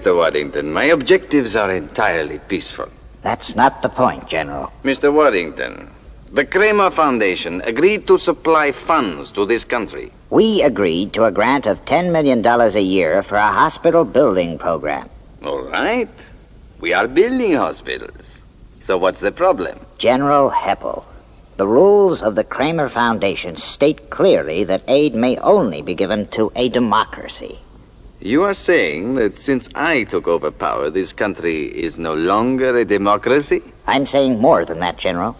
Mr. Waddington. My objectives are entirely peaceful. That's not the point, General. Mr. Waddington, the Kramer Foundation agreed to supply funds to this country. We agreed to a grant of $10 million a year for a hospital building program. All right. We are building hospitals. So what's the problem? General Heppel, the rules of the Kramer Foundation state clearly that aid may only be given to a democracy. You are saying that since I took over power, this country is no longer a democracy? I'm saying more than that, General.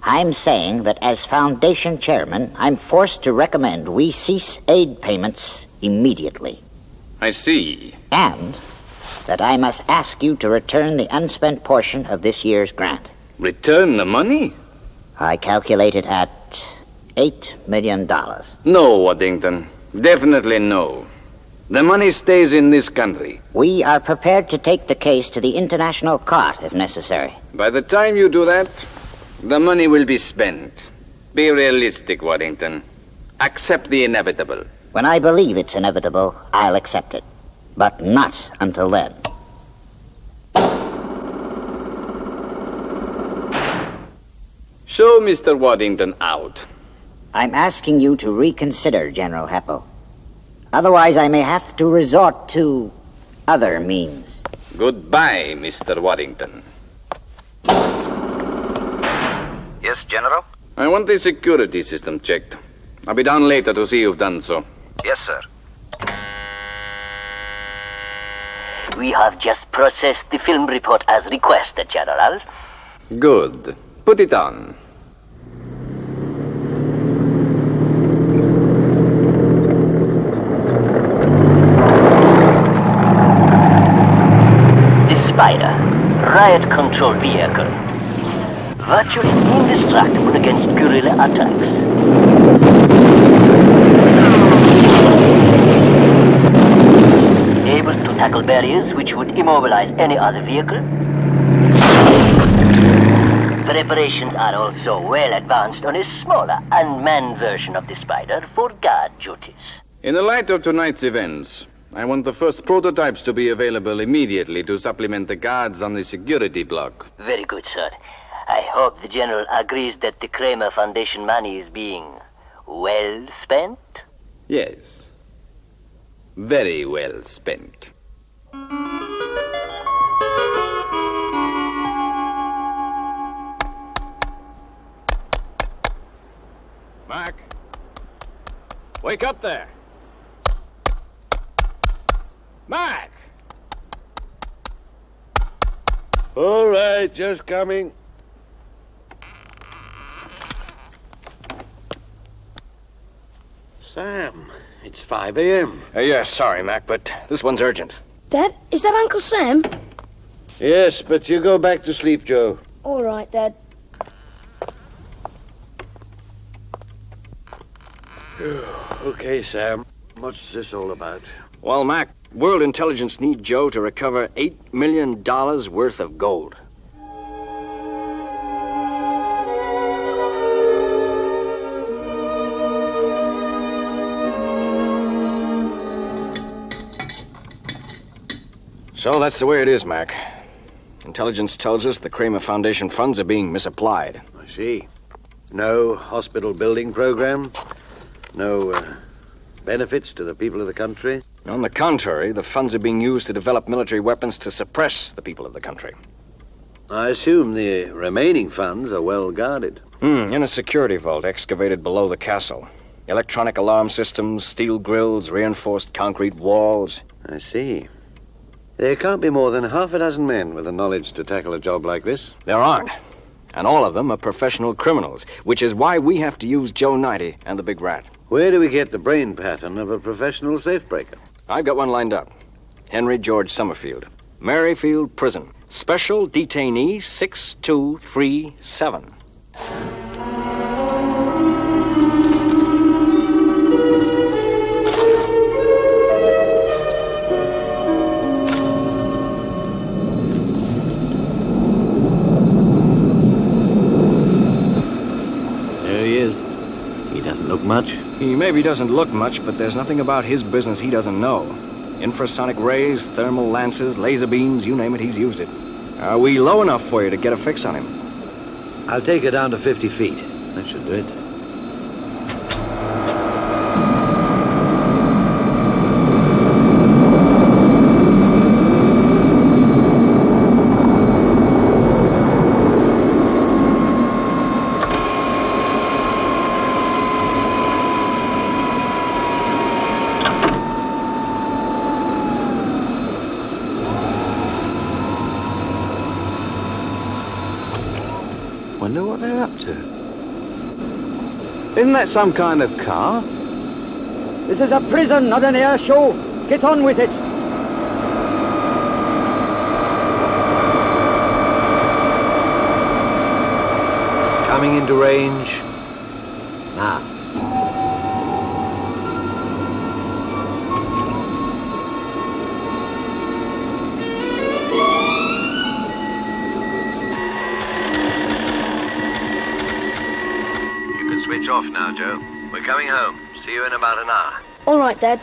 I'm saying that as Foundation Chairman, I'm forced to recommend we cease aid payments immediately. I see. And that I must ask you to return the unspent portion of this year's grant. Return the money? I calculate it at $8 million. No, Waddington. Definitely no. The money stays in this country. We are prepared to take the case to the International Court if necessary. By the time you do that, the money will be spent. Be realistic, Waddington. Accept the inevitable. When I believe it's inevitable, I'll accept it. But not until then. Show Mr. Waddington out. I'm asking you to reconsider, General Heppel. Otherwise, I may have to resort to other means. Goodbye, Mr. Waddington. Yes, General? I want the security system checked. I'll be down later to see you've done so. Yes, sir. We have just processed the film report as requested, General. Good. Put it on. The Spider, riot control vehicle. Virtually indestructible against guerrilla attacks. Able to tackle barriers which would immobilize any other vehicle. Preparations are also well advanced on a smaller, unmanned version of the Spider for guard duties. In the light of tonight's events, I want the first prototypes to be available immediately to supplement the guards on the security block. Very good, sir. I hope the General agrees that the Kramer Foundation money is being well spent? Yes. Very well spent. Mark? Wake up there! Mark! All right, just coming. Sam, it's 5 a.m. Yes, sorry, Mac, but this one's urgent. Dad, is that Uncle Sam? Yes, but you go back to sleep, Joe. All right, Dad. Okay, Sam. What's this all about? Well, Mac, World Intelligence need Joe to recover $8 million worth of gold. So that's the way it is, Mac. Intelligence tells us the Kramer Foundation funds are being misapplied. I see. No hospital building program? No benefits to the people of the country? On the contrary, the funds are being used to develop military weapons to suppress the people of the country. I assume the remaining funds are well guarded. In a security vault excavated below the castle. Electronic alarm systems, steel grills, reinforced concrete walls. I see. There can't be more than half a dozen men with the knowledge to tackle a job like this. There aren't. And all of them are professional criminals, which is why we have to use Joe Knighty and the Big Rat. Where do we get the brain pattern of a professional safebreaker? I've got one lined up. Henry George Summerfield. Maryfield Prison. Special Detainee 6237. There he is. He doesn't look much. He maybe doesn't look much, but there's nothing about his business he doesn't know. Infrasonic rays, thermal lances, laser beams, you name it, he's used it. Are we low enough for you to get a fix on him? I'll take her down to 50 feet. That should do it. Wonder what they're up to. Isn't that some kind of car? This is a prison, not an air show. Get on with it. Coming into range. Now. Switch off now, Joe. We're coming home. See you in about an hour. All right, Dad.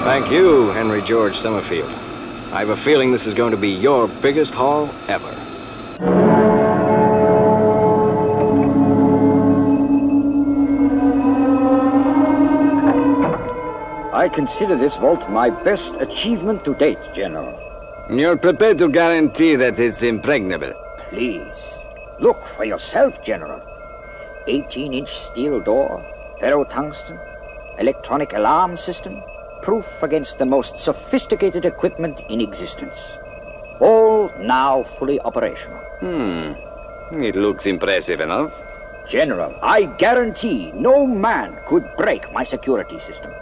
Thank you, Henry George Summerfield. I have a feeling this is going to be your biggest haul ever. I consider this vault my best achievement to date, General. You're prepared to guarantee that it's impregnable? Please, look for yourself, General. 18-inch steel door, ferrotungsten, electronic alarm system, proof against the most sophisticated equipment in existence. All now fully operational. It looks impressive enough. General, I guarantee no man could break my security system.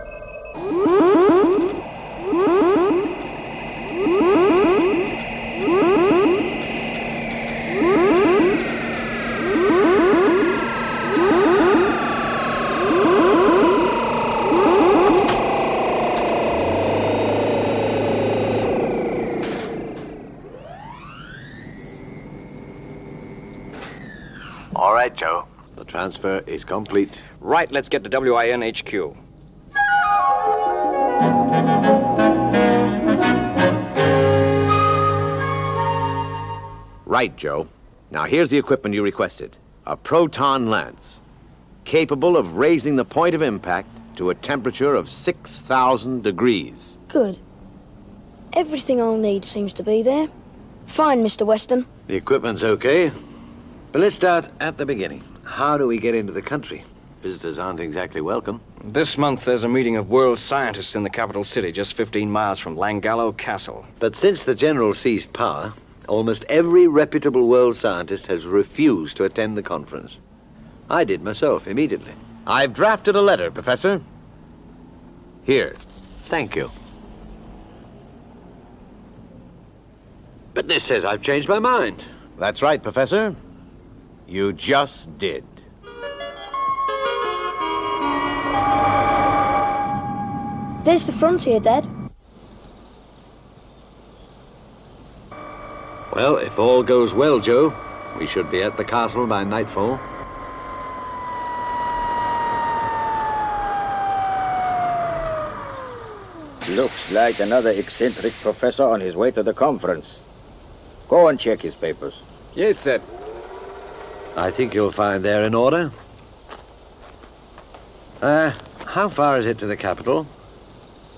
All right, Joe. The transfer is complete. Right, let's get to WIN HQ. Right, Joe. Now here's the equipment you requested. A proton lance, capable of raising the point of impact to a temperature of 6,000 degrees. Good. Everything I'll need seems to be there. Fine, Mr. Weston. The equipment's okay. But let's start at the beginning. How do we get into the country? Visitors aren't exactly welcome. This month there's a meeting of world scientists in the capital city, just 15 miles from Langallo Castle. But since the general seized power, almost every reputable world scientist has refused to attend the conference. I did myself immediately. I've drafted a letter, Professor. Here. Thank you. But this says I've changed my mind. That's right, Professor. You just did. There's the frontier, Dad. Well, if all goes well, Joe, we should be at the castle by nightfall. Looks like another eccentric professor on his way to the conference. Go and check his papers. Yes, sir. I think you'll find they're in order. How far is it to the capital?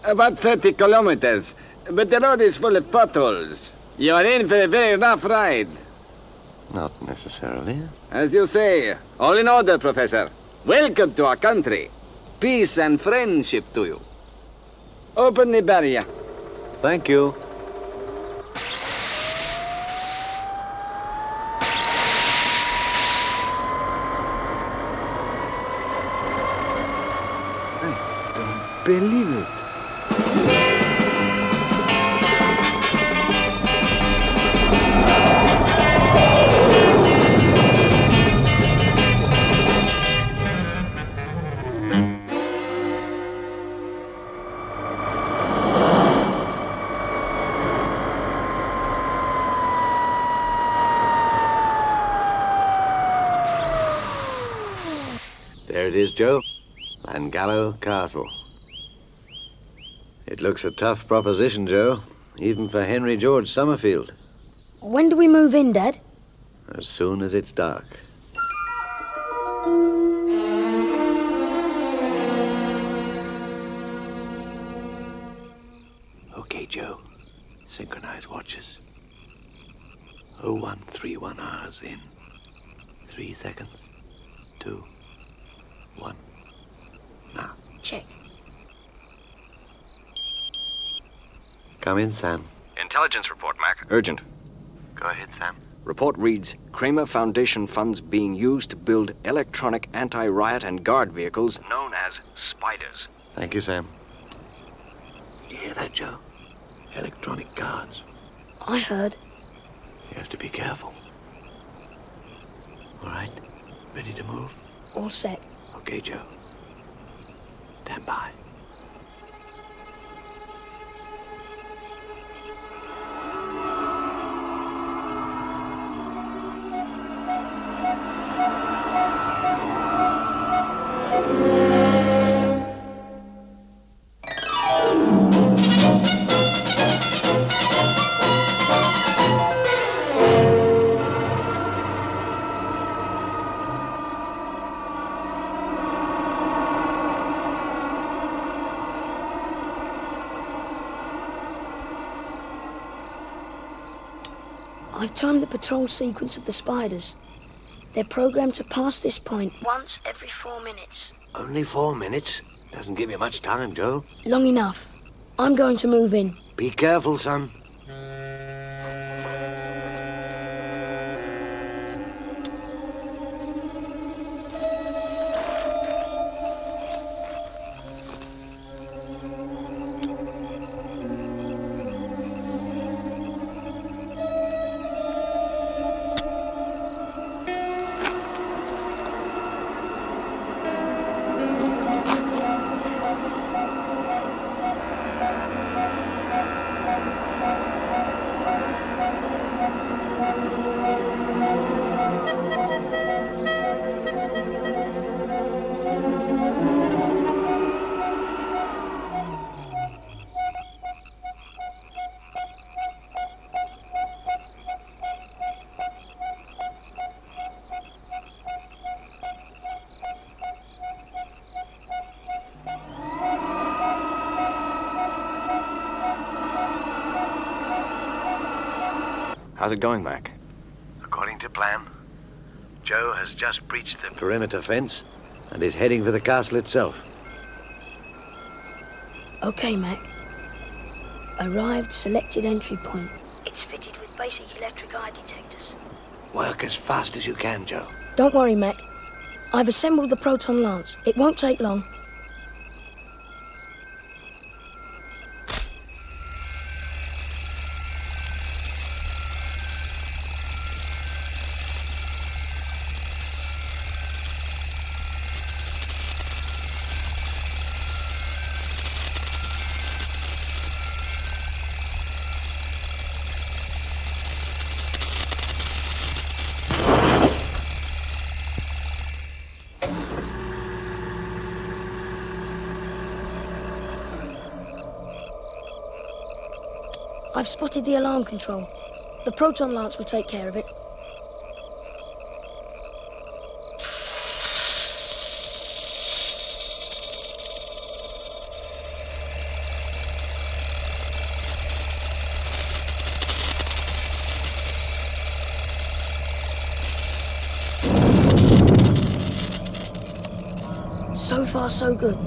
About 30 kilometers. But the road is full of potholes. You're in for a very rough ride. Not necessarily. As you say, all in order, Professor. Welcome to our country. Peace and friendship to you. Open the barrier. Thank you. I don't believe it. There it is, Joe. Langallo Castle. It looks a tough proposition, Joe, even for Henry George Summerfield. When do we move in, Dad? As soon as it's dark. Okay, Joe. Synchronize watches. 0131 hours in. 3 seconds. 2, 1. Now. Check. Come in, Sam. Intelligence report, Mac. Urgent. Go ahead, Sam. Report reads, Kramer Foundation funds being used to build electronic anti-riot and guard vehicles known as Spiders. Thank you, Sam. Did you hear that, Joe? Electronic guards. I heard. You have to be careful. All right? Ready to move? All set. Okay, Joe. Stand by. I've timed the patrol sequence of the Spiders. They're programmed to pass this point once every 4 minutes. Only 4 minutes? Doesn't give you much time, Joe. Long enough. I'm going to move in. Be careful, son. How's it going, Mac? According to plan, Joe has just breached the perimeter fence and is heading for the castle itself. Okay, Mac. Arrived, selected entry point. It's fitted with basic electric eye detectors. Work as fast as you can, Joe. Don't worry, Mac. I've assembled the Proton Lance. It won't take long. I've spotted the alarm control. The Proton Lance will take care of it. So far, so good.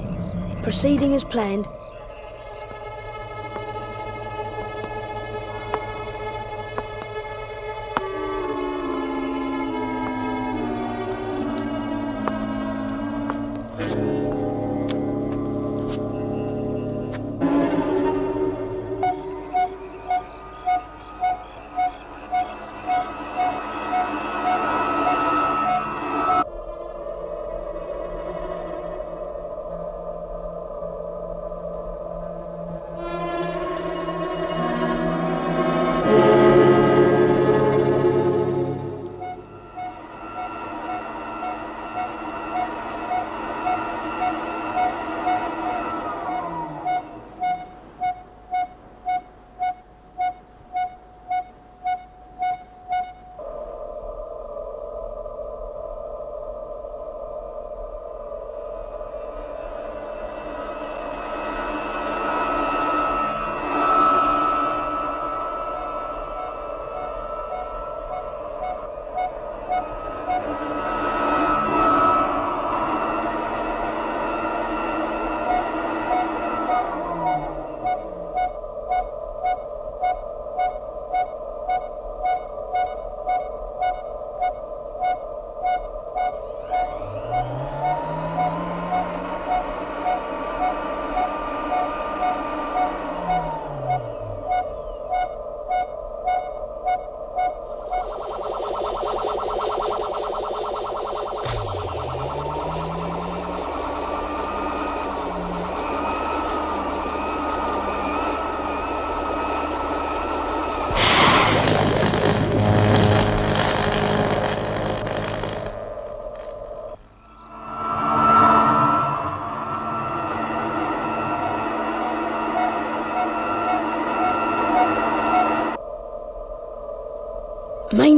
Proceeding as planned.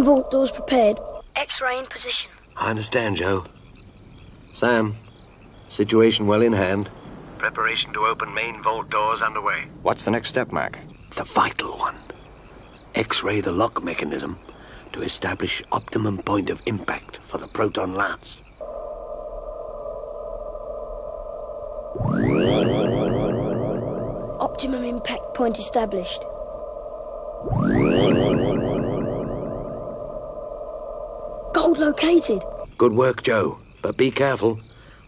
vault doors prepared. X-ray in position. I understand, Joe. Sam, situation well in hand. Preparation to open main vault doors underway. What's the next step, Mac? The vital one. X-ray the lock mechanism to establish optimum point of impact for the proton lance. Optimum impact point established. Gold located. Good work, Joe. But be careful.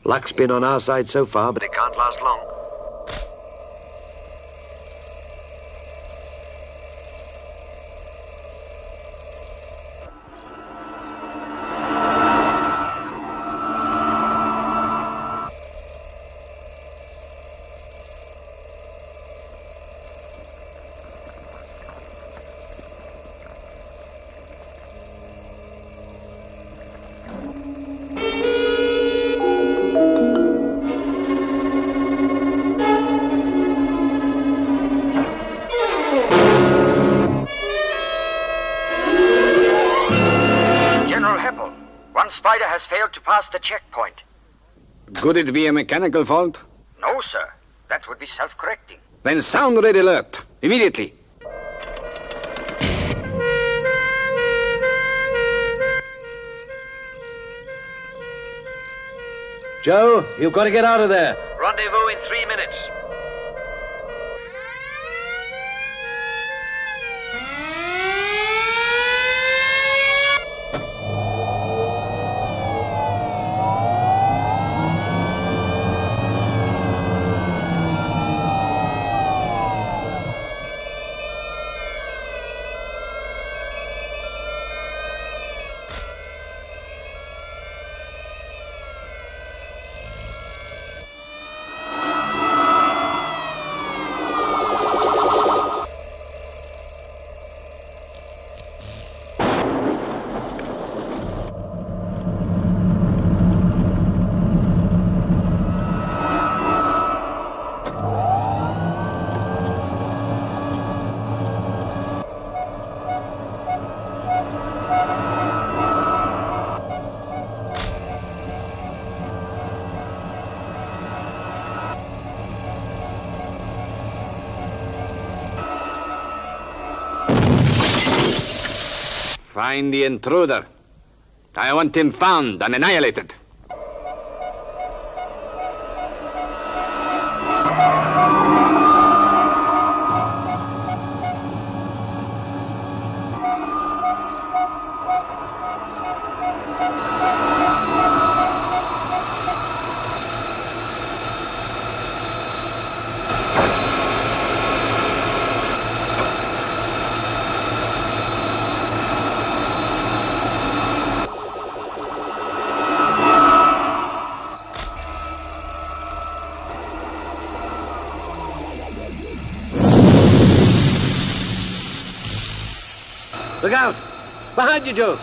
Luck's been on our side so far, but it can't last long. Spider has failed to pass the checkpoint. Could it be a mechanical fault? No, sir. That would be self-correcting. Then sound red alert. Immediately. Joe, you've got to get out of there. Rendezvous in 3 minutes. Find the intruder. I want him found and annihilated. Look out! Behind you, Joe!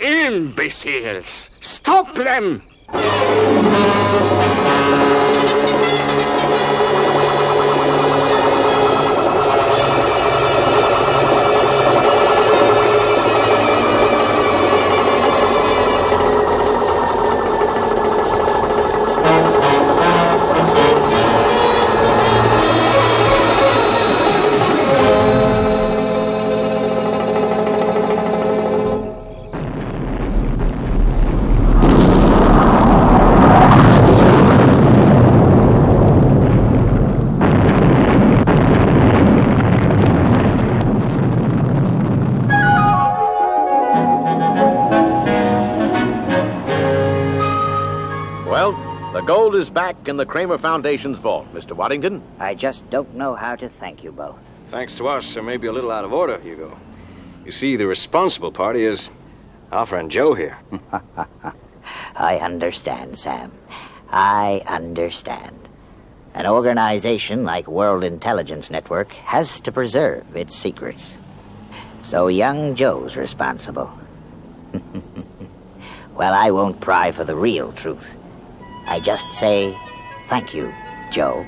Imbeciles! Stop them! The gold is back in the Kramer Foundation's vault, Mr. Waddington. I just don't know how to thank you both. Thanks to us, or maybe a little out of order, Hugo. You see, the responsible party is our friend Joe here. I understand, Sam. I understand. An organization like World Intelligence Network has to preserve its secrets. So young Joe's responsible. Well, I won't pry for the real truth. I just say thank you, Joe.